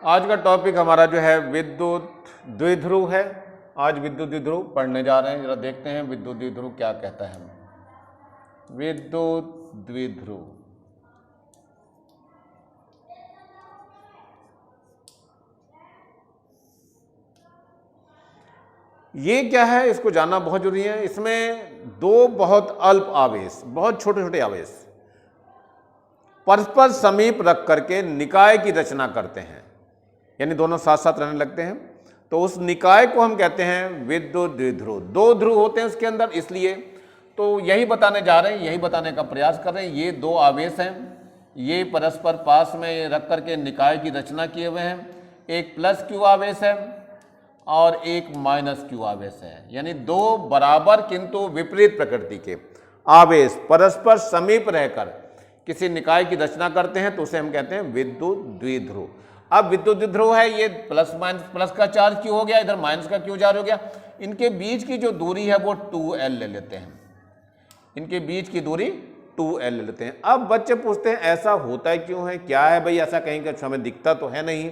आज का टॉपिक हमारा जो है विद्युत द्विध्रुव है। आज विद्युत द्विध्रुव पढ़ने जा रहे हैं। जरा देखते हैं विद्युत द्विध्रुव क्या कहता है। विद्युत द्विध्रुव ये क्या है, इसको जानना बहुत जरूरी है। इसमें दो बहुत अल्प आवेश, बहुत छोटे छोटे आवेश परस्पर समीप रख करके निकाय की रचना करते हैं, यानी दोनों साथ साथ रहने लगते हैं, तो उस निकाय को हम कहते हैं विद्युत द्विध्रुव। दो ध्रुव होते हैं उसके अंदर, इसलिए तो यही बताने जा रहे हैं, यही बताने का प्रयास कर रहे हैं। ये दो आवेश हैं, ये परस्पर पास में रख करके निकाय की रचना किए हुए हैं। एक प्लस क्यू आवेश है और एक माइनस क्यू आवेश है, यानी दो बराबर किंतु विपरीत प्रकृति के आवेश परस्पर समीप रहकर किसी निकाय की रचना करते हैं, तो उसे हम कहते हैं विद्युत द्विध्रुव। अब विद्युत द्विध्रुव है, ये प्लस माइनस, प्लस का चार्ज क्यू हो गया, इधर माइनस का क्यू चार्ज हो गया। इनके बीच की जो दूरी है वो 2L ले लेते हैं, इनके बीच की दूरी 2L ले लेते हैं। अब बच्चे पूछते हैं ऐसा होता है क्यों है, क्या है भाई, ऐसा कहीं का हमें दिखता तो है नहीं,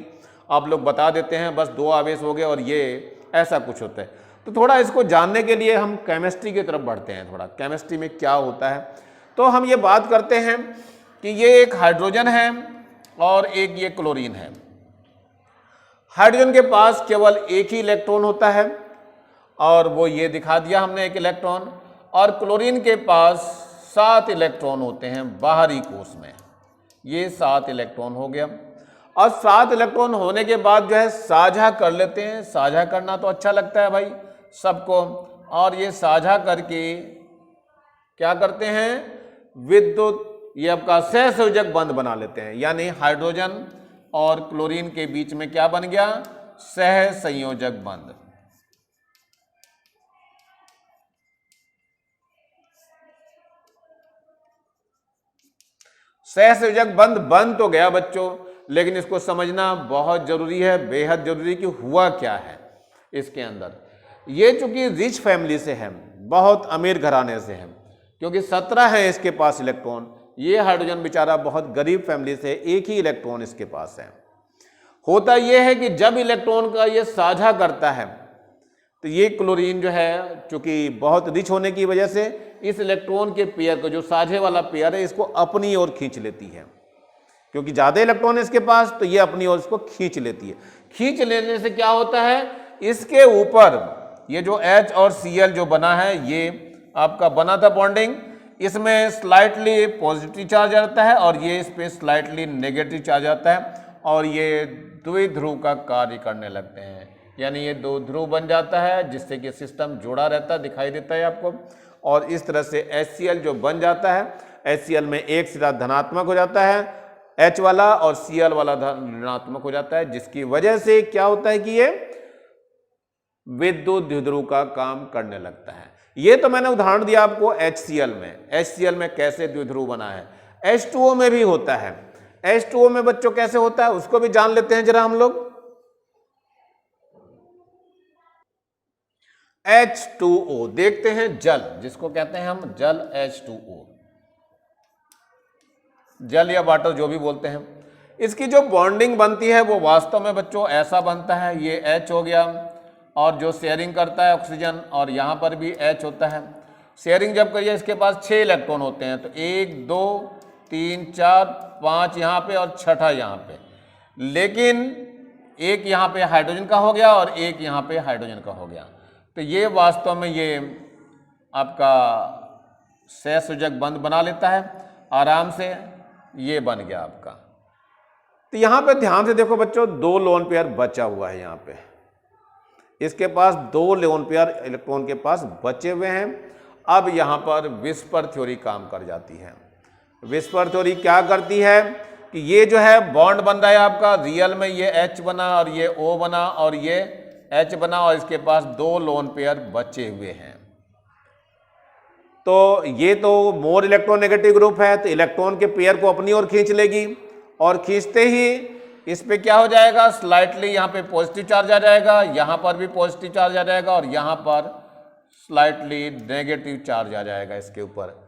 आप लोग बता देते हैं बस दो आवेश हो गए और ये ऐसा कुछ होता है। तो थोड़ा इसको जानने के लिए हम केमिस्ट्री की तरफ बढ़ते हैं, थोड़ा केमिस्ट्री में क्या होता है। तो हम ये बात करते हैं कि ये एक हाइड्रोजन है और एक ये क्लोरीन है। हाइड्रोजन के पास केवल एक ही इलेक्ट्रॉन होता है और वो ये दिखा दिया हमने, एक इलेक्ट्रॉन। और क्लोरीन के पास 7 इलेक्ट्रॉन होते हैं बाहरी कोश में, ये 7 इलेक्ट्रॉन हो गया। और 7 इलेक्ट्रॉन होने के बाद जो है साझा कर लेते हैं। साझा करना तो अच्छा लगता है भाई सबको, और ये साझा करके क्या करते हैं, विद्युत ये आपका सहसंयोजक बंध बना लेते हैं, यानी हाइड्रोजन और क्लोरीन के बीच में क्या बन गया, सहसंयोजक बंध। सहसंयोजक बंध बन तो गया बच्चों, लेकिन इसको समझना बहुत जरूरी है, बेहद जरूरी कि हुआ क्या है इसके अंदर। ये चूंकि रिच फैमिली से है, बहुत अमीर घराने से है, क्योंकि 17 है इसके पास इलेक्ट्रॉन। ये हाइड्रोजन बेचारा बहुत गरीब फैमिली से, एक ही इलेक्ट्रॉन इसके पास है। होता यह है कि जब इलेक्ट्रॉन का ये साझा करता है तो ये क्लोरीन जो है, चूंकि बहुत रिच होने की वजह से इस इलेक्ट्रॉन के पेयर को, जो साझे वाला पेयर है, इसको अपनी ओर खींच लेती है। क्योंकि ज्यादा इलेक्ट्रॉन है इसके पास, तो ये अपनी ओर इसको खींच लेती है। खींच लेने से क्या होता है, इसके ऊपर ये जो H और Cl जो बना है, ये आपका बना था बॉन्डिंग, इसमें स्लाइटली पॉजिटिव चार्ज आता है और ये इस पे स्लाइटली नेगेटिव चार्ज आता है, और ये द्विध्रुव का कार्य करने लगते हैं। यानी ये दो ध्रुव बन जाता है, जिससे कि सिस्टम जुड़ा रहता है, दिखाई देता है आपको। और इस तरह से HCl जो बन जाता है, HCl में एक सिरा धनात्मक हो जाता है H वाला, और Cl वाला ऋणात्मक हो जाता है, जिसकी वजह से क्या होता है कि ये विद्युत द्विध्रुव का काम करने लगता है। ये तो मैंने उदाहरण दिया आपको HCl में। HCl में कैसे द्विध्रुव बना है, H2O में भी होता है। H2O में बच्चों कैसे होता है उसको भी जान लेते हैं जरा हम लोग। H2O देखते हैं, जल जिसको कहते हैं हम, जल H2O, जल या वाटर जो भी बोलते हैं। इसकी जो बॉन्डिंग बनती है वो वास्तव में बच्चों ऐसा बनता है, ये H हो गया, और जो शेयरिंग करता है ऑक्सीजन, और यहाँ पर भी H होता है। शेयरिंग जब करिए, इसके पास 6 इलेक्ट्रॉन होते हैं, तो 1 2 3 4 5 यहाँ पे और छठा यहाँ पे, लेकिन एक यहाँ पे हाइड्रोजन का हो गया और एक यहाँ पे हाइड्रोजन का हो गया। तो ये वास्तव में ये आपका सहसंयोजक बंध बना लेता है आराम से, ये बन गया आपका। तो यहाँ पे ध्यान से देखो बच्चों, 2 लोन पेयर बचा हुआ है यहाँ पे, इसके पास 2 लोन पेयर इलेक्ट्रॉन के पास बचे हुए हैं। अब यहाँ पर विस्पर थ्योरी काम कर जाती है। विस्पर थ्योरी क्या करती है कि ये जो है बॉन्ड बन रहा है आपका, रियल में ये H बना और ये O बना और ये H बना, और इसके पास 2 लोन पेयर बचे हुए हैं। तो ये तो मोर इलेक्ट्रोनेगेटिव ग्रुप है, तो इलेक्ट्रॉन के पेयर को अपनी ओर खींच लेगी, और खींचते ही इस पे क्या हो जाएगा, स्लाइटली यहाँ पे पॉजिटिव चार्ज आ जाएगा, यहाँ पर भी पॉजिटिव चार्ज आ जाएगा, और यहाँ पर स्लाइटली नेगेटिव चार्ज आ जाएगा इसके ऊपर।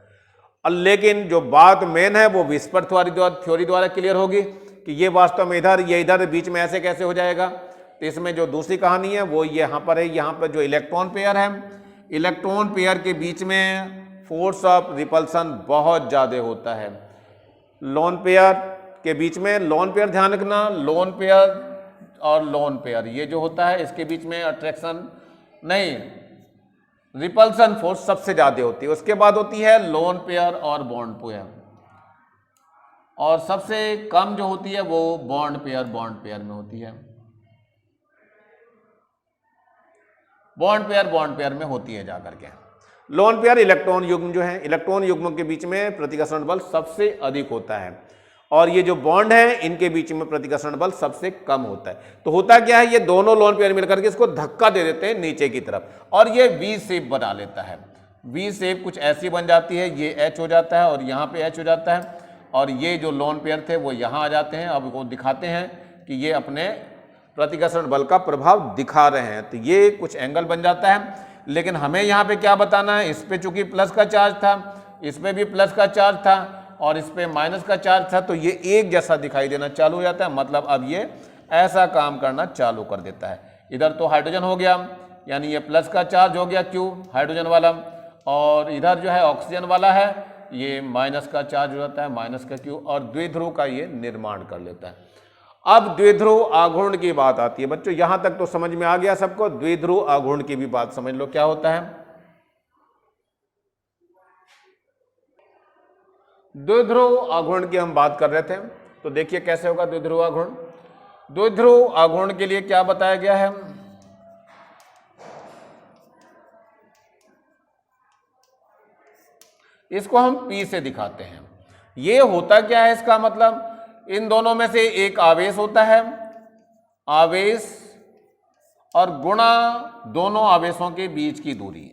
लेकिन जो बात मेन है वो विस्पर थ्योरी द्वारा क्लियर होगी कि ये वास्तव में इधर, ये इधर, बीच में ऐसे कैसे हो जाएगा। तो इसमें जो दूसरी कहानी है वो यहाँ पर है, यहाँ पर जो इलेक्ट्रॉन पेयर है, इलेक्ट्रॉन पेयर के बीच में फोर्स ऑफ रिपल्सन बहुत ज़्यादा होता है। लोन पेयर के बीच में, लोन पेयर ध्यान रखना, लोन पेयर और लोन पेयर ये जो होता है इसके बीच में अट्रैक्शन नहीं, रिपल्सन फोर्स सबसे ज़्यादा होती है। उसके बाद होती है लोन पेयर और बॉन्ड पेयर, और सबसे कम जो होती है वो बॉन्ड पेयर में होती है। बॉन्ड पेयर में होती है जाकर के। लोन पेयर इलेक्ट्रॉन युग्म जो है, इलेक्ट्रॉन युग्मों के बीच में प्रतिकर्षण बल सबसे अधिक होता है, और ये जो बॉन्ड है इनके बीच में प्रतिकर्षण बल सबसे कम होता है। तो होता क्या है, ये दोनों लोन पेयर मिलकर के इसको धक्का दे देते हैं नीचे की तरफ, और ये वी शेप बना लेता है। वी शेप कुछ ऐसी बन जाती है, ये एच हो जाता है और यहाँ पे एच हो जाता है, और ये जो लोन पेयर थे वो यहाँ आ जाते हैं। अब वो दिखाते हैं कि ये अपने प्रतिकर्षण बल का प्रभाव दिखा रहे हैं, तो ये कुछ एंगल बन जाता है। लेकिन हमें यहाँ पे क्या बताना है, इस पे चूंकि प्लस का चार्ज था, इस पे भी प्लस का चार्ज था और इस पे माइनस का चार्ज था, तो ये एक जैसा दिखाई देना चालू हो जाता है। मतलब अब ये ऐसा काम करना चालू कर देता है। इधर तो हाइड्रोजन हो गया, यानी ये प्लस का चार्ज हो गया क्यू हाइड्रोजन वाला, और इधर जो है ऑक्सीजन वाला है, ये माइनस का चार्ज हो जाता है, माइनस का क्यू, और द्विध्रुव का ये निर्माण कर लेता है। अब द्विध्रुव आघूर्ण की बात आती है बच्चों, यहां तक तो समझ में आ गया सबको। द्विध्रुव आघूर्ण की भी बात समझ लो क्या होता है। द्विध्रुव आघूर्ण की हम बात कर रहे थे, तो देखिए कैसे होगा द्विध्रुव आघूर्ण। द्विध्रुव आघूर्ण के लिए क्या बताया गया है, इसको हम P से दिखाते हैं। ये होता क्या है, इसका मतलब इन दोनों में से एक आवेश होता है, आवेश और गुणा दोनों आवेशों के बीच की दूरी,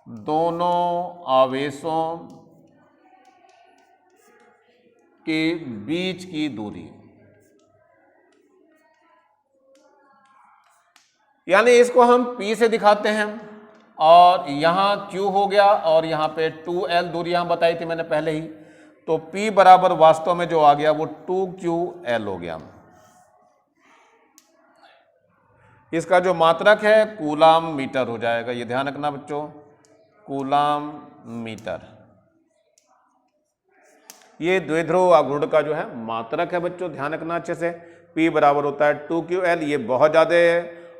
दोनों आवेशों के बीच की दूरी, यानी इसको हम P से दिखाते हैं। और यहां Q हो गया और यहां पे 2L दूरी यहां बताई थी मैंने पहले ही, तो P बराबर वास्तव में जो आ गया वो 2QL हो गया। इसका जो मात्रक है कूलाम मीटर हो जाएगा, ये ध्यान रखना बच्चों, कूलाम मीटर। ये द्विध्रुव आघूर्ण का जो है मात्रक है बच्चों, ध्यान रखना अच्छे से। P बराबर होता है 2QL। ये बहुत ज़्यादा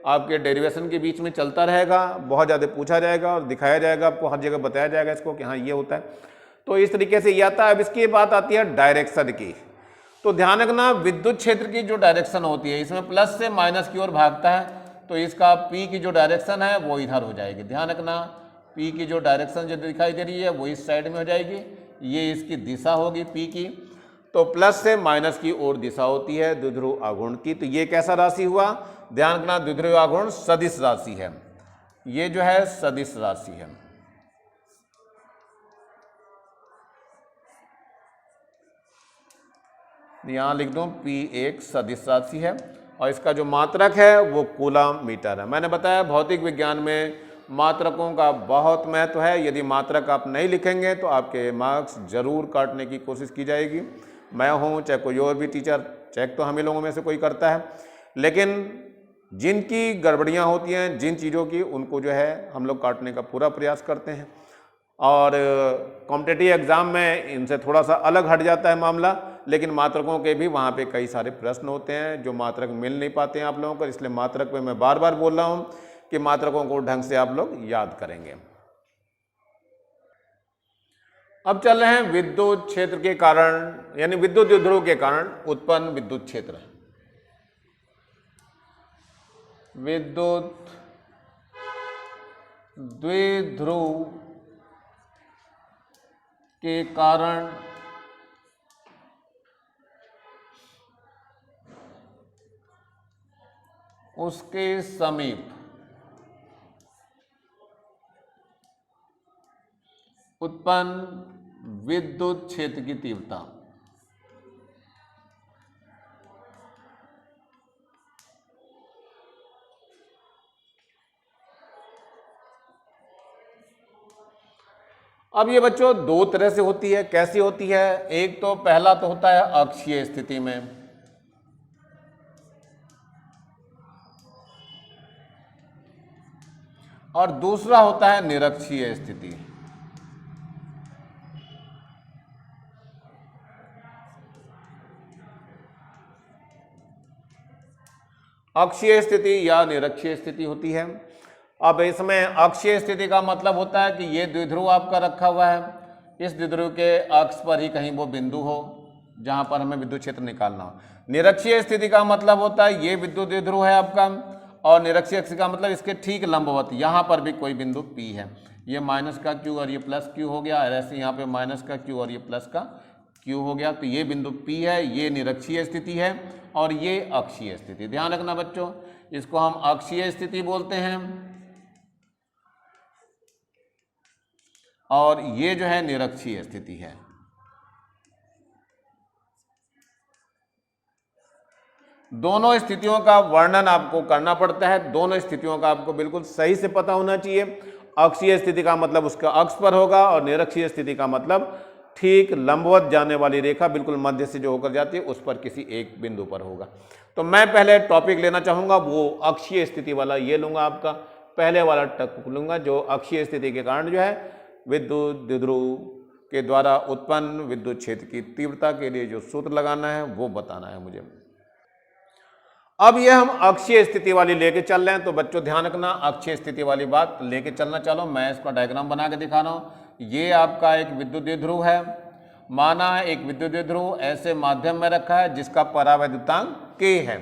आपके डेरिवेशन के बीच में चलता रहेगा, बहुत ज़्यादा पूछा जाएगा और दिखाया जाएगा आपको, हर जगह बताया जाएगा इसको कि हाँ ये होता है। तो इस तरीके से ये आता है। अब इसकी बात आती है डायरेक्शन की, तो ध्यान रखना विद्युत क्षेत्र की जो डायरेक्शन होती है इसमें प्लस से माइनस की ओर भागता है, तो इसका P की जो डायरेक्शन है वो इधर हो जाएगी। ध्यान रखना P की जो डायरेक्शन जो दिखाई दे रही है वो इस साइड में हो जाएगी, ये इसकी दिशा होगी P की। तो प्लस से माइनस की ओर दिशा होती है द्विध्रुव आघूर्ण की। तो ये कैसा राशि हुआ, ध्यान रखना द्विध्रुव आघूर्ण सदिश राशि है, ये जो है सदिश राशि है। यहां लिख दूं P एक सदिश राशि है और इसका जो मात्रक है वो कूलाम मीटर है। मैंने बताया भौतिक विज्ञान में मात्रकों का बहुत महत्व है। यदि मात्रक आप नहीं लिखेंगे तो आपके मार्क्स जरूर काटने की कोशिश की जाएगी। मैं हूं चाहे कोई और भी टीचर, चेक तो हम ही लोगों में से कोई करता है, लेकिन जिनकी गड़बड़ियां होती हैं जिन चीज़ों की, उनको जो है हम लोग काटने का पूरा प्रयास करते हैं। और कॉम्पिटिटिव एग्ज़ाम में इनसे थोड़ा सा अलग हट जाता है मामला, लेकिन मात्रकों के भी वहाँ पे कई सारे प्रश्न होते हैं जो मात्रक मिल नहीं पाते हैं आप लोगों को। इसलिए मात्रक पे मैं बार बार बोल रहा हूँ कि मात्रकों को ढंग से आप लोग याद करेंगे। अब चल रहे हैं विद्युत क्षेत्र के कारण, यानी विद्युत द्विध्रुव के कारण उत्पन्न विद्युत क्षेत्र। विद्युत द्विध्रुव के कारण उसके समीप उत्पन्न विद्युत क्षेत्र की तीव्रता। अब ये बच्चों दो तरह से होती है। कैसी होती है, एक तो पहला तो होता है अक्षीय स्थिति में, और दूसरा होता है निरक्षीय स्थिति। अक्षीय स्थिति या निरक्षीय स्थिति होती है। अब इसमें अक्षीय स्थिति का मतलब होता है कि ये द्विध्रुव आपका रखा हुआ है, इस द्विध्रुव के अक्ष पर ही कहीं वो बिंदु हो जहां पर हमें विद्युत क्षेत्र निकालना हो। निरक्षीय स्थिति का मतलब होता है ये विद्युत द्विध्रुव है आपका, और निरक्षीय अक्ष का मतलब इसके ठीक लंबवत यहाँ पर भी कोई बिंदु P है। ये माइनस का Q और ये प्लस Q हो गया, और ऐसे यहाँ पे माइनस का Q और ये प्लस का Q हो गया। तो ये बिंदु P है, ये निरक्षीय स्थिति है, और ये अक्षीय स्थिति। ध्यान रखना बच्चों, इसको हम अक्षीय स्थिति बोलते हैं, और ये जो है निरक्षीय स्थिति है। दोनों स्थितियों का वर्णन आपको करना पड़ता है, दोनों स्थितियों का आपको बिल्कुल सही से पता होना चाहिए। अक्षीय स्थिति का मतलब उसका अक्ष पर होगा, और निरक्षीय स्थिति का मतलब ठीक लंबवत जाने वाली रेखा बिल्कुल मध्य से जो होकर जाती है उस पर किसी एक बिंदु पर होगा। तो मैं पहले टॉपिक लेना चाहूंगा, वो अक्षीय स्थिति वाला ये लूंगा, आपका पहले वाला टॉपिक लूंगा, जो अक्षीय स्थिति के कारण जो है विद्युत द्विध्रुव के द्वारा उत्पन्न विद्युत क्षेत्र की तीव्रता के लिए जो सूत्र लगाना है वो बताना है मुझे। अब ये हम अक्षीय स्थिति वाली लेके चल रहे हैं, तो बच्चों ध्यान रखना, अक्षीय स्थिति वाली बात लेके चलना। चलो मैं इसका डायग्राम बना के दिखा रहा हूँ। ये आपका एक विद्युत द्विध्रुव है, माना है एक विद्युत द्विध्रुव ऐसे माध्यम में रखा है जिसका परावैद्युतांक K है।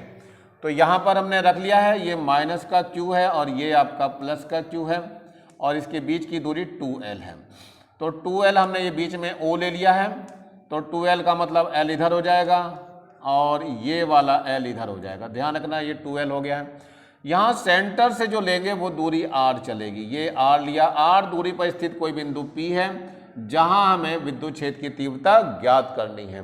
तो यहाँ पर हमने रख लिया है, ये माइनस का Q है और ये आपका प्लस का Q है, और इसके बीच की दूरी 2L है। तो 2L हमने ये बीच में O ले लिया है, तो 2L का मतलब L इधर हो जाएगा और ये वाला L इधर हो जाएगा। ध्यान रखना, ये 2L हो गया है। यहाँ सेंटर से जो लेंगे वो दूरी R चलेगी, ये R लिया। R दूरी पर स्थित कोई बिंदु P है जहाँ हमें विद्युत क्षेत्र की तीव्रता ज्ञात करनी है।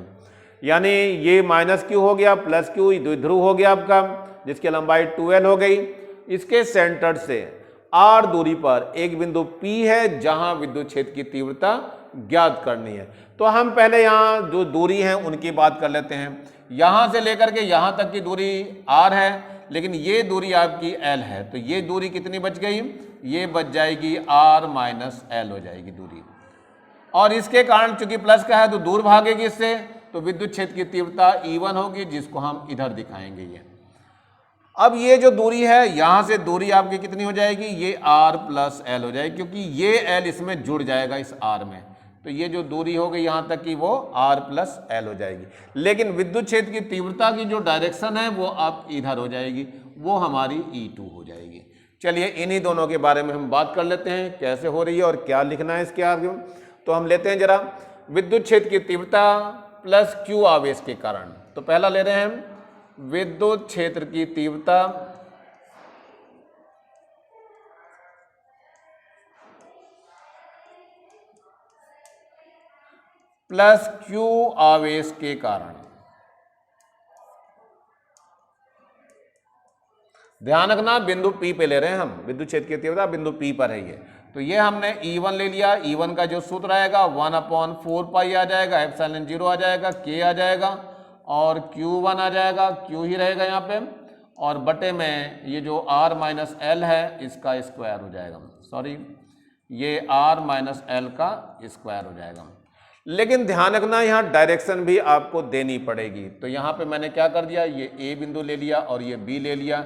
यानी ये माइनस Q हो गया, प्लस Q द्विध्रुव हो गया आपका, जिसकी लंबाई 2L हो गई। इसके सेंटर से R दूरी पर एक बिंदु P है जहाँ विद्युत क्षेत्र की तीव्रता ज्ञात करनी है। तो हम पहले यहाँ जो दूरी है उनकी बात कर लेते हैं। यहाँ से लेकर के यहाँ तक की दूरी R है, लेकिन ये दूरी आपकी L है। तो ये दूरी कितनी बच गई? ये बच जाएगी R माइनस L हो जाएगी दूरी। और इसके कारण चूंकि प्लस का है तो दूर भागेगी इससे, तो विद्युत क्षेत्र की तीव्रता E1 होगी, जिसको हम इधर दिखाएंगे ये। अब ये जो दूरी है, यहाँ से दूरी आपकी कितनी हो जाएगी? ये R प्लस L हो जाएगी, क्योंकि ये L इसमें जुड़ जाएगा इस R में। तो ये जो दूरी हो गई यहाँ तक की वो R प्लस L हो जाएगी। लेकिन विद्युत क्षेत्र की तीव्रता की जो डायरेक्शन है वो आप इधर हो जाएगी, वो हमारी E2 हो जाएगी। चलिए इन्हीं दोनों के बारे में हम बात कर लेते हैं, कैसे हो रही है और क्या लिखना है इसके आगे। तो हम लेते हैं जरा विद्युत क्षेत्र की तीव्रता प्लस Q आवेश के कारण। तो पहला ले रहे हैं हम विद्युत क्षेत्र की तीव्रता प्लस Q आवेश के कारण। ध्यान रखना, बिंदु P पे ले रहे हैं हम, विद्युत क्षेत्र की तीव्रता बिंदु P पर है ये। तो ये हमने E1 ले लिया। E1 का जो सूत्र आएगा 1/4 पाई आ जाएगा, एप्सिलॉन 0 आ जाएगा, K आ जाएगा, और Q1 आ जाएगा, Q ही रहेगा यहाँ पे, और बटे में ये जो R माइनस L है इसका स्क्वायर हो जाएगा। सॉरी, ये R माइनस L का स्क्वायर हो जाएगा। लेकिन ध्यान रखना, यहाँ डायरेक्शन भी आपको देनी पड़ेगी। तो यहाँ पे मैंने क्या कर दिया, ये A बिंदु ले लिया और ये B ले लिया,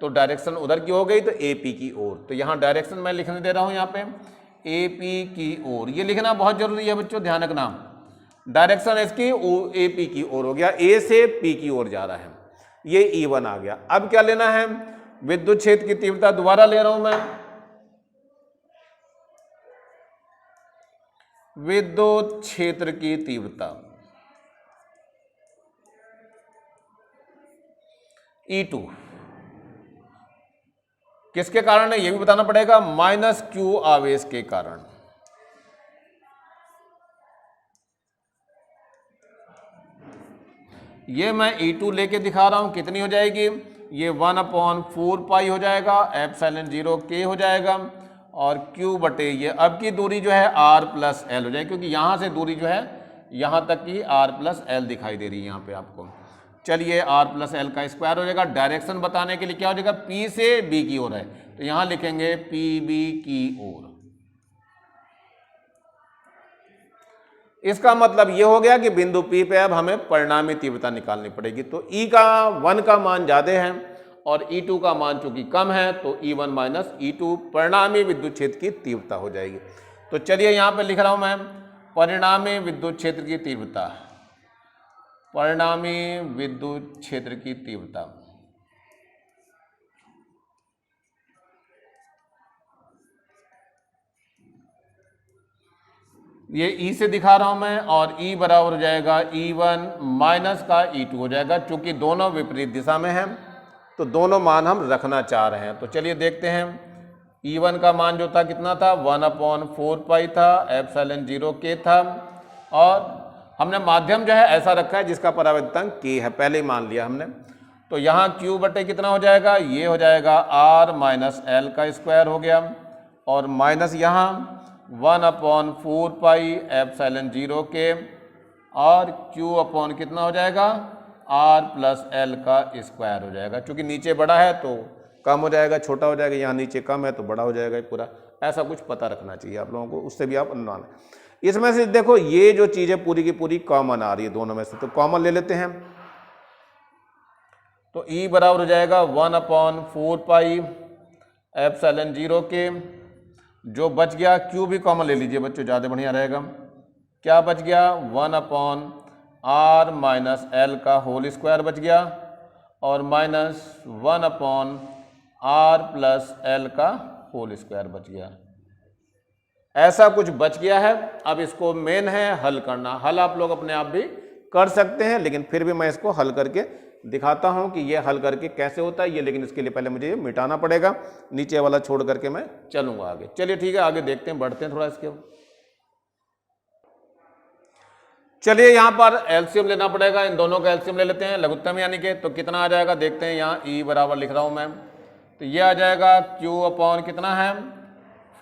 तो डायरेक्शन उधर की हो गई, तो AP की ओर। तो यहाँ डायरेक्शन मैं लिखने दे रहा हूँ यहाँ पे AP की ओर। ये लिखना बहुत जरूरी है बच्चों, ध्यान रखना। डायरेक्शन इसकी AP की ओर हो गया, A से P की ओर जा रहा है, ये E1 आ गया। अब क्या लेना है? विद्युत क्षेत्र की तीव्रता दोबारा ले रहा हूं मैं। विद्युत क्षेत्र की तीव्रता E2 किसके कारण है ये भी बताना पड़ेगा, माइनस Q आवेश के कारण। ये मैं E2 लेके दिखा रहा हूं, कितनी हो जाएगी? ये 1/4 पाई हो जाएगा, एप्सिलॉन 0 K हो जाएगा, और Q बटे ये अब की दूरी जो है R प्लस L हो जाएगी, क्योंकि यहां से दूरी जो है यहां तक की R प्लस L दिखाई दे रही है यहाँ पे आपको। चलिए आर प्लस एल का स्क्वायर हो जाएगा। डायरेक्शन बताने के लिए क्या हो जाएगा, पी से बी की ओर है तो यहां लिखेंगे पी बी की ओर। इसका मतलब ये हो गया कि बिंदु P पे अब हमें परिणामी तीव्रता निकालनी पड़ेगी। तो E का 1 का मान ज्यादा है और E2 का मान चूंकि कम है तो E1 माइनस E2 परिणामी विद्युत क्षेत्र की तीव्रता हो जाएगी। तो चलिए यहां पे लिख रहा हूं मैं परिणामी विद्युत क्षेत्र की तीव्रता, परिणामी विद्युत क्षेत्र की तीव्रता। ये E से दिखा रहा हूं मैं और E बराबर हो जाएगा E1 माइनस का E2 हो जाएगा। चूंकि दोनों विपरीत दिशा में हैं तो दोनों मान हम रखना चाह रहे हैं। तो चलिए देखते हैं। E1 का मान जो था कितना था, 1/4 पाई था, एप्सिलॉन 0 K था और हमने माध्यम जो है ऐसा रखा है जिसका परावर्तन K है, पहले ही मान लिया हमने। तो यहाँ Q बटे कितना हो जाएगा, ये हो जाएगा R माइनस एल का स्क्वायर हो गया और माइनस यहाँ 1/4 पाई एप्सिलॉन 0 K और Q अपॉन कितना हो जाएगा, R प्लस एल का स्क्वायर हो जाएगा। चूंकि नीचे बड़ा है तो कम हो जाएगा, छोटा हो जाएगा, यहाँ नीचे कम है तो बड़ा हो जाएगा पूरा। ऐसा कुछ पता रखना चाहिए आप लोगों को, उससे भी आप अनुमान। इसमें से देखो ये जो चीजें पूरी की पूरी कॉमन आ रही है दोनों में से, तो कॉमन ले लेते हैं। तो E बराबर हो जाएगा 1/4 पाई एप्सिलॉन 0 K। जो बच गया Q भी कॉमन ले लीजिए बच्चों, ज़्यादा बढ़िया रहेगा। क्या बच गया, 1/R माइनस एल का होल स्क्वायर बच गया और माइनस 1/R प्लस एल का होल स्क्वायर बच गया। ऐसा कुछ बच गया है। अब इसको मेन है हल करना। हल आप लोग अपने आप भी कर सकते हैं, लेकिन फिर भी मैं इसको हल करके दिखाता हूं कि ये हल करके कैसे होता है ये, लेकिन इसके लिए पहले मुझे ये मिटाना पड़ेगा, नीचे वाला छोड़ करके मैं चलूंगा आगे। चलिए ठीक है, आगे देखते हैं, बढ़ते हैं थोड़ा इसके। चलिए यहां पर एलसीएम लेना पड़ेगा, इन दोनों का एलसीएम ले लेते हैं, लघुत्तम यानी कि। तो कितना आ जाएगा देखते हैं। यहाँ E बराबर लिख रहा हूं मैं, तो ये आ जाएगा Q अपॉन कितना है,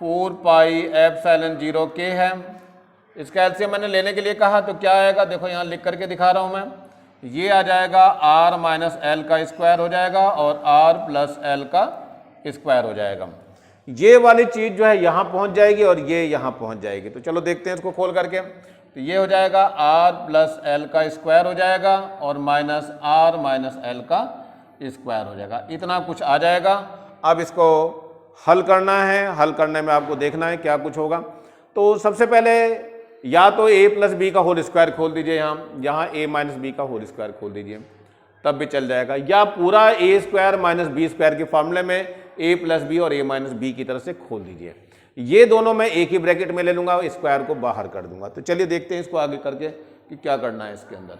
4 पाई एप्सिलॉन 0 K है। इसका एलसीएम मैंने लेने के लिए कहा तो क्या आएगा, देखो यहाँ लिख करके दिखा रहा हूं मैं। ये आ जाएगा R माइनस एल का स्क्वायर हो जाएगा और R प्लस एल का स्क्वायर हो जाएगा। ये वाली चीज जो है यहाँ पहुंच जाएगी और ये यहाँ पहुंच जाएगी। तो चलो देखते हैं इसको खोल करके। तो ये हो जाएगा R प्लस एल का स्क्वायर हो जाएगा और माइनस R माइनस एल का स्क्वायर हो जाएगा। इतना कुछ आ जाएगा। अब इसको हल करना है, हल करने में आपको देखना है क्या कुछ होगा। तो सबसे पहले या तो a प्लस बी का होल स्क्वायर खोल दीजिए, यहाँ a माइनस बी का होल स्क्वायर खोल दीजिए, तब भी चल जाएगा। या पूरा a square minus B square के फॉर्मूले में a प्लस बी और a माइनस बी की तरफ से खोल दीजिए। ये दोनों मैं एक ही ब्रैकेट में ले लूंगा, स्क्वायर को बाहर कर दूंगा। तो चलिए देखते हैं इसको आगे करके कि क्या करना है इसके अंदर।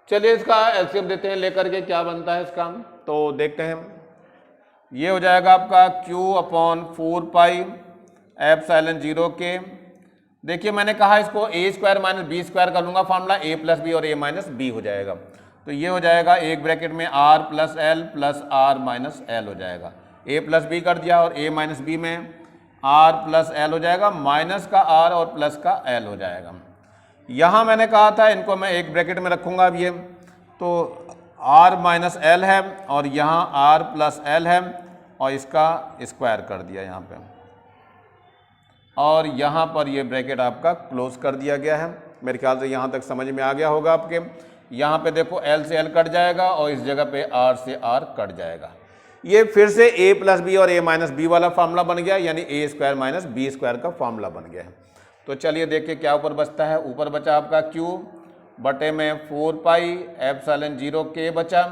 चलिए इसका एलसीएम देते हैं लेकर के, क्या बनता है इसका। तो देखते हैं, ये हो जाएगा आपका Q upon 4 pi epsilon 0 K। देखिए मैंने कहा इसको a square minus B square कर लूंगा, फॉर्मूला a प्लस बी और a माइनस बी हो जाएगा। तो ये हो जाएगा एक ब्रैकेट में r plus L plus r minus L हो जाएगा। a प्लस बी कर दिया और a माइनस बी में r प्लस एल हो जाएगा, माइनस का r और प्लस का l हो जाएगा। यहाँ मैंने कहा था इनको मैं एक ब्रैकेट में रखूंगा। अब ये तो r माइनस एल है और यहाँ r प्लस एल है और इसका स्क्वायर कर दिया यहाँ पे, और यहाँ पर ये ब्रैकेट आपका क्लोज कर दिया गया है। मेरे ख्याल से यहाँ तक समझ में आ गया होगा आपके। यहाँ पे देखो L से L कट जाएगा और इस जगह पे R से R कट जाएगा। ये फिर से a प्लस बी और a माइनस बी वाला फार्मूला बन गया, यानी a square minus B square का फार्मूला बन गया है। तो चलिए देखिए क्या ऊपर बचता है। ऊपर बचा आपका Q बटे में 4 पाई एप्सिलॉन 0 K बचा।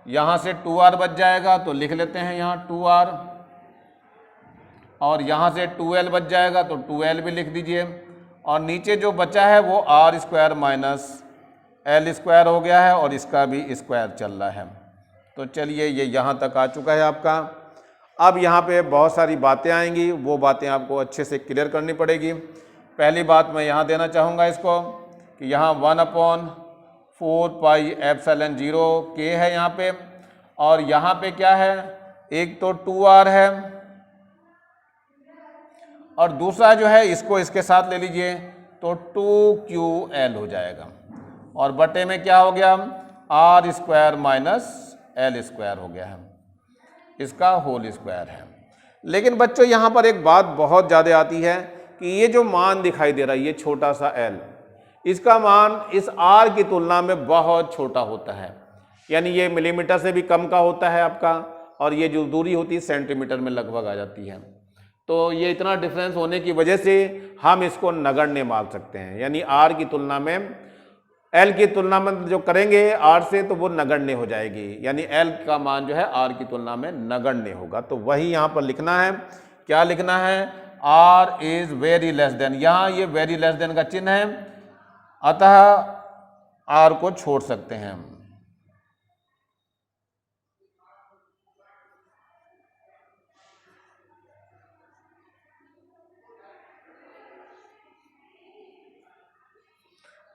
यहाँ से 2R बच जाएगा तो लिख लेते हैं यहाँ 2R, और यहाँ से 2L बच जाएगा तो 2L भी लिख दीजिए, और नीचे जो बचा है वो R square minus L square हो गया है और इसका भी स्क्वायर चल रहा है। तो चलिए ये यहाँ तक आ चुका है आपका। अब यहाँ पे बहुत सारी बातें आएंगी, वो बातें आपको अच्छे से क्लियर करनी पड़ेगी। पहली बात मैं यहाँ देना चाहूँगा इसको कि यहाँ 1/4 पाई एप्सिलॉन 0 K है यहाँ पे, और यहाँ पे क्या है, एक तो 2R है और दूसरा जो है इसको इसके साथ ले लीजिए तो 2QL हो जाएगा। और बटे में क्या हो गया, R square minus L square हो गया है, इसका होल स्क्वायर है। लेकिन बच्चों यहाँ पर एक बात बहुत ज़्यादा आती है कि ये जो मान दिखाई दे रहा है, ये छोटा सा एल, इसका मान इस आर की तुलना में बहुत छोटा होता है, यानी ये मिलीमीटर से भी कम का होता है आपका, और ये जो दूरी होती है सेंटीमीटर में लगभग आ जाती है। तो ये इतना डिफरेंस होने की वजह से हम इसको नगण्य मान सकते हैं, यानी आर की तुलना में, एल की तुलना में जो करेंगे आर से तो वो नगण्य हो जाएगी, यानी एल का मान जो है आर की तुलना में नगण्य होगा। तो वही यहाँ पर लिखना है, क्या लिखना है, R is very less than, यहाँ ये वेरी लेस देन का चिन्ह है, अतः आर को छोड़ सकते हैं हम।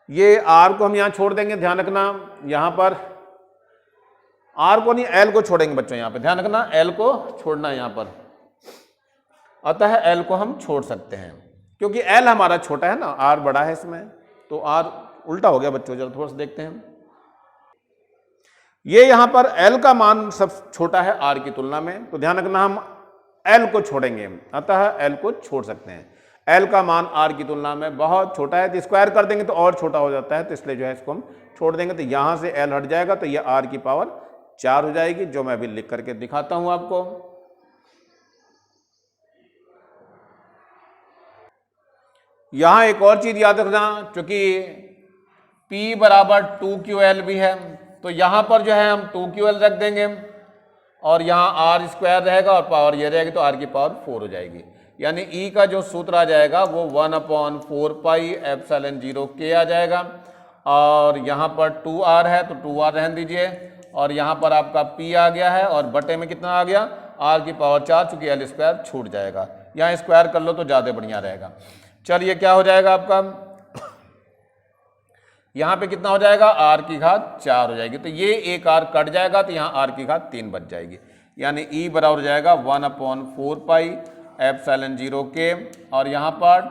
ये आर को हम यहां छोड़ देंगे, ध्यान रखना, यहां पर आर को नहीं एल को छोड़ेंगे बच्चों, यहां पे ध्यान रखना, एल को छोड़ना है यहां पर, अतः एल को हम छोड़ सकते हैं क्योंकि एल हमारा छोटा है ना, आर बड़ा है इसमें, तो आर उल्टा हो गया बच्चों, जरा थोड़ा सा देखते हैं। ये यहां पर एल का मान सब छोटा है आर की तुलना में, तो ध्यान रखना हम एल को छोड़ेंगे, अतः एल को छोड़ सकते हैं। एल का मान आर की तुलना में बहुत छोटा है, तो स्क्वायर कर देंगे तो और छोटा हो जाता है, तो इसलिए जो है इसको हम छोड़ देंगे, तो यहां से एल हट जाएगा, तो ये आर की पावर 4 हो जाएगी, जो मैं अभी लिख करके दिखाता हूं आपको। यहां एक और चीज याद रखना, क्योंकि P बराबर 2QL भी है, तो यहां पर जो है हम 2QL रख देंगे और यहां आर स्क्वायर रहेगा और पावर ये रहेगी, तो आर की पावर 4 हो जाएगी, यानी E का जो सूत्र आ जाएगा वो 1/4 पाई एप्सिलॉन 0 K आ जाएगा, और यहाँ पर 2R है तो 2R रहने दीजिए, और यहाँ पर आपका P आ गया है, और बटे में कितना आ गया, R की पावर 4, चूंकि L स्क्वायर छूट जाएगा, यहाँ स्क्वायर कर लो तो ज़्यादा बढ़िया रहेगा। चलिए क्या हो जाएगा आपका, यहाँ पे कितना हो जाएगा, R की घात 4 हो जाएगी, तो ये एक R कट जाएगा, तो यहाँ R की घात 3 बच जाएगी, यानी E बराबर हो जाएगा 1/4 पाई एप्सिलॉन 0 K, और यहाँ पर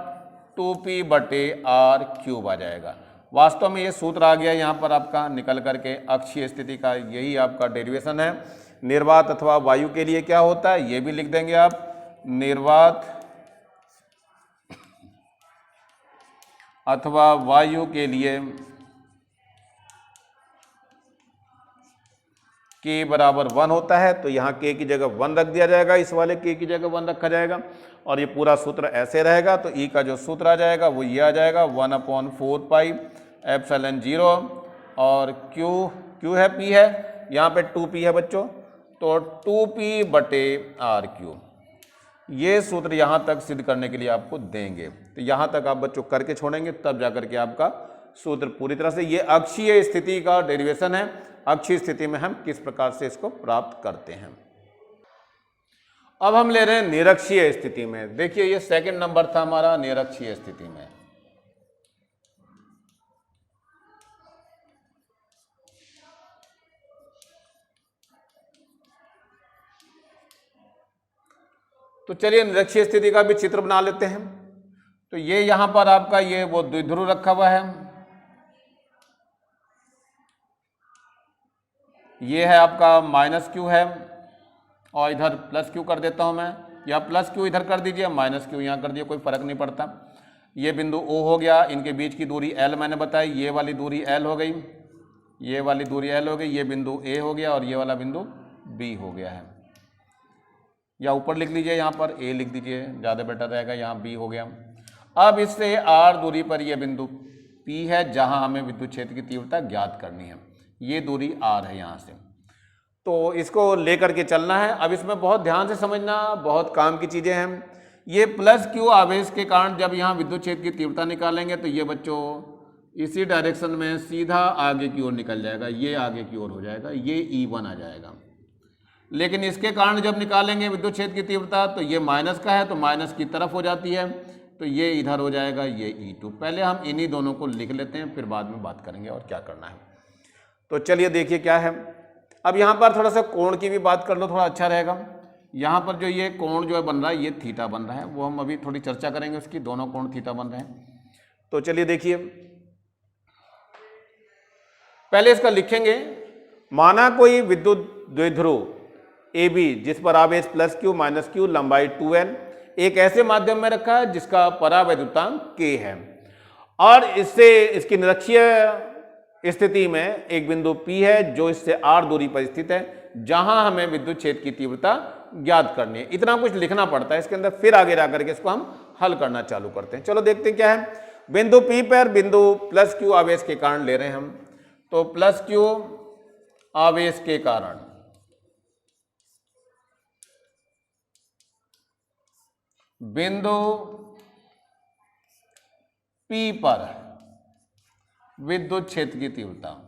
2P बटे R क्यूब आ जाएगा। वास्तव में ये सूत्र आ गया यहाँ पर आपका निकल करके, अक्षीय स्थिति का यही आपका डेरिवेशन है। निर्वात अथवा वायु के लिए क्या होता है ये भी लिख देंगे आप, निर्वात अथवा वायु के लिए K बराबर 1 होता है, तो यहाँ K की जगह 1 रख दिया जाएगा, इस वाले K की जगह 1 रखा जाएगा, और ये पूरा सूत्र ऐसे रहेगा, तो E का जो सूत्र आ जाएगा वो ये आ जाएगा 1/4 पाई एप्सिलॉन 0, और Q है, P है, यहाँ पे 2P है बच्चों, तो 2P बटे R क्यूब, ये सूत्र यहाँ तक सिद्ध करने के लिए आपको देंगे, तो यहाँ तक आप बच्चों करके छोड़ेंगे, तब जाकर के आपका सूत्र पूरी तरह से, ये अक्षीय स्थिति का डेरिवेशन है, अक्षीय स्थिति में हम किस प्रकार से इसको प्राप्त करते हैं। अब हम ले रहे हैं निरक्षीय स्थिति में। देखिए ये सेकंड नंबर था हमारा निरक्षीय स्थिति में। तो चलिए निरक्षीय स्थिति का भी चित्र बना लेते हैं। तो ये यहां पर आपका ये वो द्विध्रुव रखा हुआ है, ये है आपका -Q है, और इधर +Q कर देता हूं मैं, या +Q इधर कर दीजिए, -Q यहाँ कर दिए, कोई फर्क नहीं पड़ता। ये बिंदु O हो गया, इनके बीच की दूरी L मैंने बताई, ये वाली दूरी L हो गई, ये वाली दूरी L हो गई, ये बिंदु A हो गया, और ये वाला बिंदु B हो गया है, या ऊपर लिख लीजिए, यहाँ पर A लिख दीजिए, ज़्यादा बेटर रहेगा, यहाँ B हो गया। अब इससे R दूरी पर यह बिंदु P है, जहाँ हमें विद्युत क्षेत्र की तीव्रता ज्ञात करनी है, ये दूरी R है यहाँ से, तो इसको लेकर के चलना है। अब इसमें बहुत ध्यान से समझना, बहुत काम की चीज़ें हैं। ये +Q आवेश के कारण जब यहाँ विद्युत क्षेत्र की तीव्रता निकालेंगे तो ये बच्चों इसी डायरेक्शन में सीधा आगे की ओर निकल जाएगा, ये आगे की ओर हो जाएगा, ये E1 आ जाएगा। लेकिन इसके कारण जब निकालेंगे विद्युत क्षेत्र की तीव्रता तो ये माइनस का है, तो माइनस की तरफ हो जाती है, तो ये इधर हो जाएगा, ये E2। पहले हम इन्हीं दोनों को लिख लेते हैं, फिर बाद में बात करेंगे और क्या करना है। तो चलिए देखिए क्या है। अब यहाँ पर थोड़ा सा कोण की भी बात कर लो, थोड़ा अच्छा रहेगा। यहाँ पर जो ये कोण जो है बन रहा है, ये थीटा बन रहा है, वो हम अभी थोड़ी चर्चा करेंगे उसकी, दोनों कोण थीटा बन रहे हैं। तो चलिए देखिए, पहले इसका लिखेंगे। माना कोई विद्युत द्विध्रुव AB जिस पर आवेश प्लस क्यू माइनस क्यू, लंबाई 2L, एक ऐसे माध्यम में रखा है जिसका परावैद्युतांक K है, और इससे इसकी निरक्षीय स्थिति में एक बिंदु P है जो इससे r दूरी पर स्थित है, जहां हमें विद्युत क्षेत्र की तीव्रता ज्ञात करनी है। इतना कुछ लिखना पड़ता है इसके अंदर, फिर आगे जाकर के इसको हम हल करना चालू करते हैं। चलो देखते हैं क्या है। बिंदु P पर बिंदु प्लस क्यू आवेश के कारण ले रहे हैं हम, तो प्लस क्यू आवेश के कारण बिंदु P पर विद्युत क्षेत्र की तीव्रता,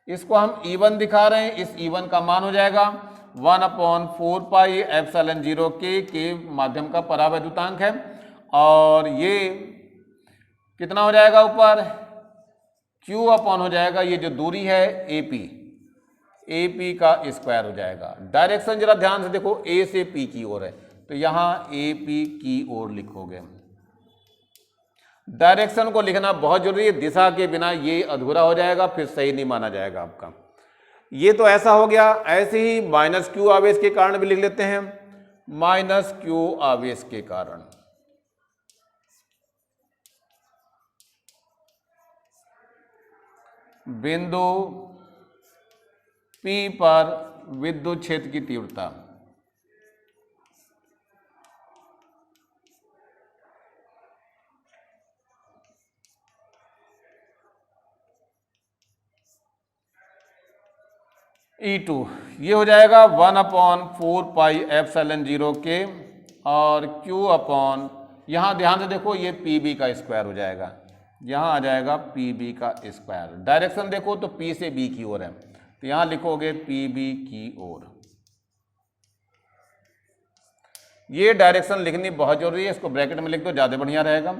इसको हम E1 दिखा रहे हैं। इस E1 का मान हो जाएगा 1/4 पाई एप्सिलॉन 0 के माध्यम का परावैद्युतांक है, और ये कितना हो जाएगा ऊपर Q अपॉन हो जाएगा ये जो दूरी है AP का स्क्वायर हो जाएगा। डायरेक्शन जरा ध्यान से देखो, A से P की ओर है, तो यहां AP की ओर लिखोगे। डायरेक्शन को लिखना बहुत जरूरी है, दिशा के बिना ये अधूरा हो जाएगा, फिर सही नहीं माना जाएगा आपका। ये तो ऐसा हो गया। ऐसे ही माइनस क्यू आवेश के कारण भी लिख लेते हैं। माइनस क्यू आवेश के कारण बिंदु P पर विद्युत क्षेत्र की तीव्रता, E2 ये हो जाएगा 1/4 पाई एप्सिलॉन 0 के, और Q अपॉन, यहां ध्यान से देखो ये PB का स्क्वायर हो जाएगा, यहां आ जाएगा PB का स्क्वायर। डायरेक्शन देखो तो P से B की ओर है, तो यहां लिखोगे PB की ओर। ये डायरेक्शन लिखनी बहुत जरूरी है, इसको ब्रैकेट में लिख दो, ज़्यादा बढ़िया रहेगा,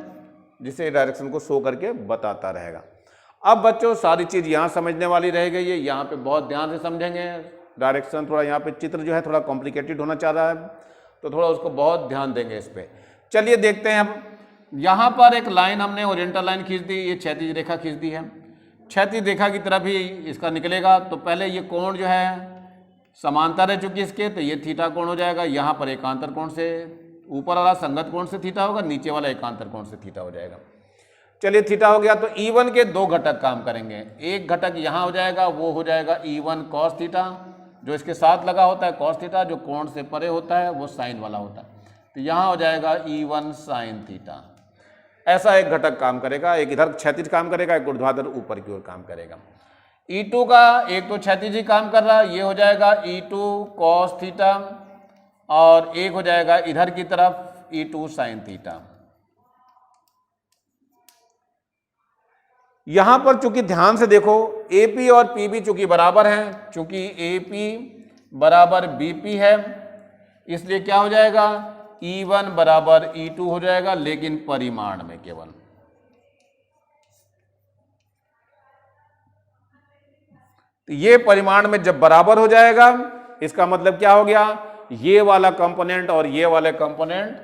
जिससे डायरेक्शन को शो करके बताता रहेगा। अब बच्चों सारी चीज़ यहाँ समझने वाली रह गई है, यहाँ पे बहुत ध्यान से समझेंगे। डायरेक्शन थोड़ा यहाँ पे चित्र जो है थोड़ा कॉम्प्लिकेटेड होना चाह रहा है, तो थोड़ा उसको बहुत ध्यान देंगे इस पर। चलिए देखते हैं। अब यहाँ पर एक लाइन हमने ओरिएंटल लाइन खींच दी, ये क्षैतिज रेखा खींच दी है। क्षैतिज रेखा की तरफ ही इसका निकलेगा, तो पहले ये कोण जो है समांतर है चूंकि इसके, तो ये थीटा कोण हो जाएगा। यहाँ पर एकांतर कोण से, ऊपर वाला संगत कोण से थीटा होगा, नीचे वाला एकांतर कोण से थीटा हो जाएगा। चलिए थीटा हो गया, तो E1 के दो घटक काम करेंगे। एक घटक यहाँ हो जाएगा, वो हो जाएगा E1 कॉस थीटा, जो इसके साथ लगा होता है कॉस थीटा, जो कोण से परे होता है वो साइन वाला होता है, तो यहाँ हो जाएगा E1 साइन थीटा। ऐसा एक घटक काम करेगा, एक इधर क्षैतिज काम करेगा, एक ऊर्ध्वाधर ऊपर की ओर काम करेगा। E2 का एक तो क्षैतिज ही काम कर रहा है, ये हो जाएगा E2 कॉस थीटा, और एक हो जाएगा इधर की तरफ E2 साइन थीटा। यहां पर चूंकि ध्यान से देखो AP और PB चूंकि बराबर हैं, चूंकि AP बराबर BP है, इसलिए क्या हो जाएगा E1 बराबर E2 हो जाएगा, लेकिन परिमाण में केवल। तो ये परिमाण में जब बराबर हो जाएगा, इसका मतलब क्या हो गया, ये वाला कंपोनेंट और ये वाले कंपोनेंट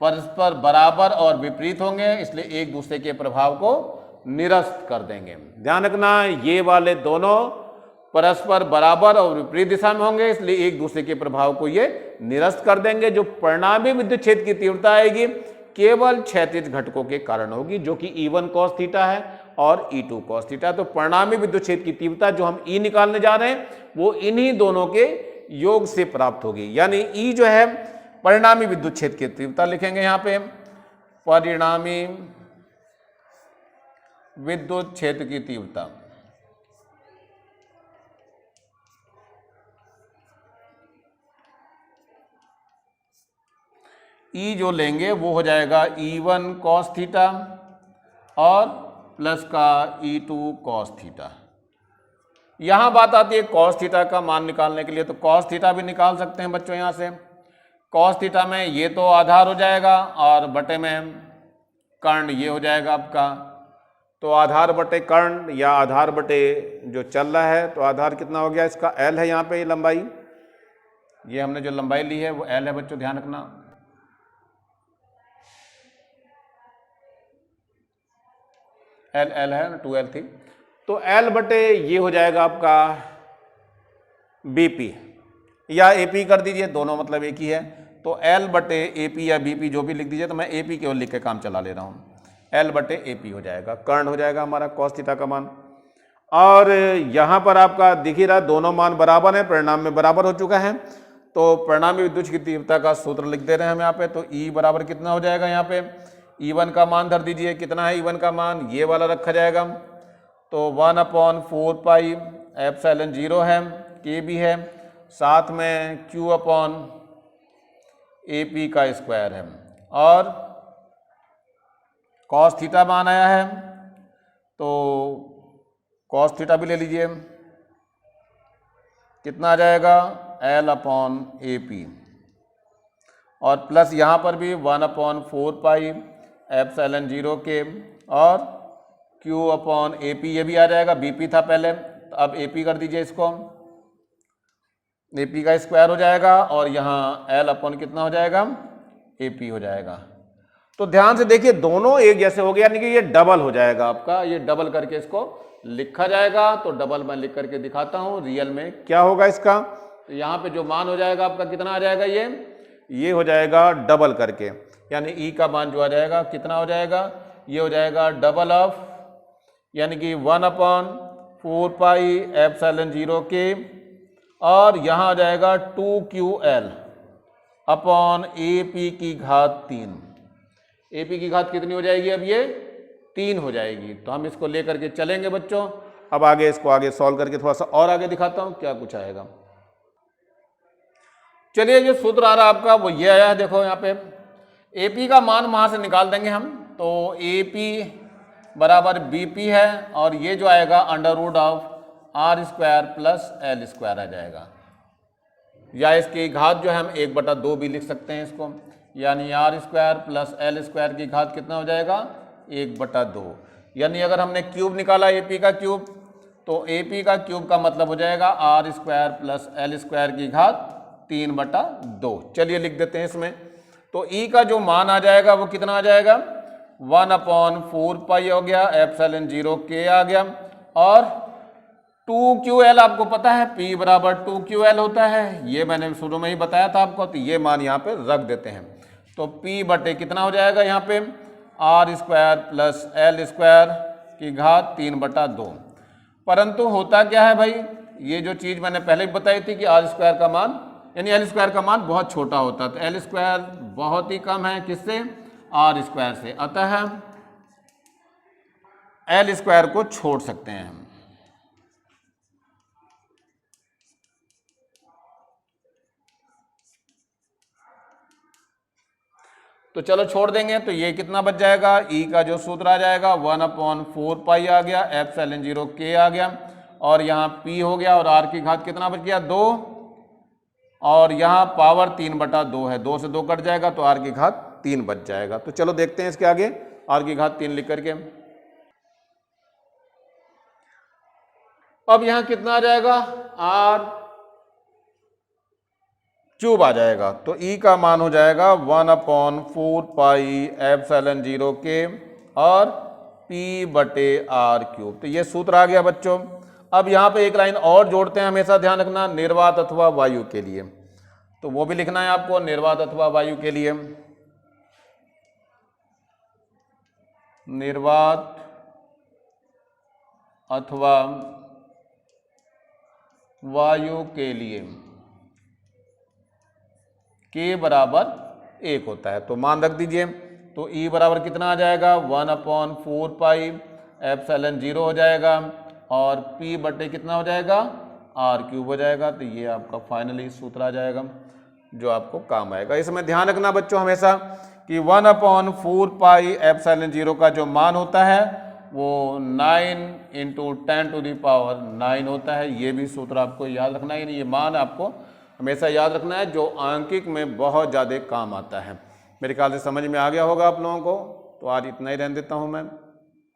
परस्पर बराबर और विपरीत होंगे, इसलिए एक दूसरे के प्रभाव को निरस्त कर देंगे। ध्यान रखना, ये वाले दोनों परस्पर बराबर और विपरीत दिशा में होंगे, इसलिए एक दूसरे के प्रभाव को ये निरस्त कर देंगे। जो परिणामी विद्युत क्षेत्र की तीव्रता आएगी केवल क्षैतिज घटकों के कारण होगी, जो कि E1 cos थीटा है और E2 cos थीटा। तो परिणामी विद्युत क्षेत्र की तीव्रता जो हम E निकालने जा रहे हैं वो इन्हीं दोनों के योग से प्राप्त होगी। यानी E जो है परिणामी विद्युत क्षेत्र की तीव्रता लिखेंगे यहाँ पे, परिणामी विद्युत क्षेत्र की तीव्रता। E जो लेंगे वो हो जाएगा E1 cos थीटा और प्लस का E2 cos थीटा। यहां बात आती है cos थीटा का मान निकालने के लिए, तो cos थीटा भी निकाल सकते हैं बच्चों। यहां से cos थीटा में ये तो आधार हो जाएगा और बटे में कर्ण ये हो जाएगा आपका, तो आधार बटे कर्ण या आधार बटे जो चल रहा है, तो आधार कितना हो गया इसका L है यहाँ पे लंबाई, ये हमने जो लंबाई ली है वो L है बच्चों, ध्यान रखना। L है, 2L थी, तो L बटे ये हो जाएगा आपका BP या AP कर दीजिए, दोनों मतलब एक ही है। तो L बटे AP या BP जो भी लिख दीजिए, तो मैं AP केवल लिख के काम चला ले रहा हूँ। L बटे AP हो जाएगा, कर्ण हो जाएगा हमारा cos थीटा का मान। और यहाँ पर आपका दिख ही रहा दोनों मान बराबर है, परिणाम में बराबर हो चुका है। तो परिणामी विद्युत की तीव्रता का सूत्र लिख दे रहे हैं हम यहाँ पे। तो E बराबर कितना हो जाएगा, यहाँ पे E1 का मान धर दीजिए, कितना है E1 का मान, ये वाला रखा जाएगा। तो 1/4 पाई एप्सिलॉन 0 है, K भी है, साथ में Q अपॉन AP का स्क्वायर है, और cos थीटा मान आया है, तो cos थीटा भी ले लीजिए, कितना आ जाएगा L अपॉन AP, और प्लस यहाँ पर भी 1/4 पाई एप्सिलॉन 0 के, और Q अपॉन AP ये भी आ जाएगा, BP था पहले, तो अब AP कर दीजिए इसको, AP का स्क्वायर हो जाएगा, और यहाँ L अपॉन कितना हो जाएगा, AP हो जाएगा। तो ध्यान से देखिए दोनों एक जैसे हो गए, यानी कि ये डबल हो जाएगा आपका, ये डबल करके इसको लिखा जाएगा। तो डबल मैं लिख करके दिखाता हूँ रियल में क्या होगा इसका। तो यहाँ पे जो मान हो जाएगा आपका कितना आ जाएगा, ये हो जाएगा डबल करके, यानी E का मान जो आ जाएगा कितना हो जाएगा, ये हो जाएगा डबल ऑफ, यानी कि 1/4 पाई एप्सिलॉन 0 के, और यहाँ आ जाएगा 2QL अपॉन AP की घात 3। AP की घात कितनी हो जाएगी, अब ये 3 हो जाएगी। तो हम इसको लेकर के चलेंगे बच्चों। अब आगे इसको आगे सॉल्व करके थोड़ा सा और आगे दिखाता हूँ क्या कुछ आएगा। चलिए जो सूत्र आ रहा है आपका वो ये आया है, देखो यहाँ पे AP का मान वहाँ से निकाल देंगे हम। तो AP बराबर BP है, और ये जो आएगा under root of R square plus L square आ जाएगा, या इसकी घात जो है हम 1/2 भी लिख सकते हैं इसको, यानी R square plus L square की घात कितना हो जाएगा, 1/2। यानी अगर हमने क्यूब निकाला AP का क्यूब, तो AP का क्यूब का मतलब हो जाएगा R square plus L square की घात 3/2। चलिए लिख देते हैं इसमें। तो E का जो मान आ जाएगा वो कितना आ जाएगा, 1/4 पाई हो गया, एप्सिलॉन 0 K आ गया, और 2QL आपको पता है P बराबर 2QL होता है, ये मैंने शुरू में ही बताया था आपको। तो ये मान यहाँ पे रख देते हैं। तो P बटे कितना हो जाएगा यहाँ पे, R square plus L square की घात 3/2। परंतु होता क्या है भाई, ये जो चीज़ मैंने पहले भी बताई थी कि R स्क्वायर का मान यानी L स्क्वायर का मान बहुत छोटा होता है। तो L स्क्वायर बहुत ही कम है किससे, R स्क्वायर से, अतः L स्क्वायर को छोड़ सकते हैं हम। तो चलो छोड़ देंगे। तो ये कितना बच जाएगा, E का जो सूत्र आ जाएगा 1/4 पाई आ गया, एप्सिलॉन 0 K आ गया, और यहाँ P हो गया, और R की घात कितना बच गया, 2, और यहाँ पावर 3/2 है, 2 से 2 कट जाएगा, तो R की घात 3 बच जाएगा। तो चलो देखते हैं इसके आगे, R की घात 3 लिख करके। अब यहाँ कितना आ जाएगा, R क्यूब आ जाएगा। तो E का मान हो जाएगा 1/4 पाई एप्सिलॉन 0 K और P/R क्यूब। तो ये सूत्र आ गया बच्चों। अब यहाँ पे एक लाइन और जोड़ते हैं, हमेशा ध्यान रखना, निर्वात अथवा वायु के लिए। तो वो भी लिखना है आपको, निर्वात अथवा वायु के लिए। निर्वात अथवा वायु के लिए K बराबर 1 होता है। तो मान रख दीजिए। तो E बराबर कितना आ जाएगा, 1/4 पाई एप्सिलॉन 0 हो जाएगा, और P बटे कितना हो जाएगा, R क्यूब हो जाएगा। तो ये आपका फाइनली सूत्र आ जाएगा जो आपको काम आएगा। इसमें ध्यान रखना बच्चों हमेशा कि 1/4 पाई एप्सिलॉन 0 का जो मान होता है वो 9 × 10⁹ होता है। ये भी सूत्र आपको याद रखना है, यानी ये मान आपको हमेशा याद रखना है, जो आंकिक में बहुत ज़्यादा काम आता है। मेरे ख्याल से समझ में आ गया होगा आप लोगों को। तो आज इतना ही रहने देता हूँ मैं।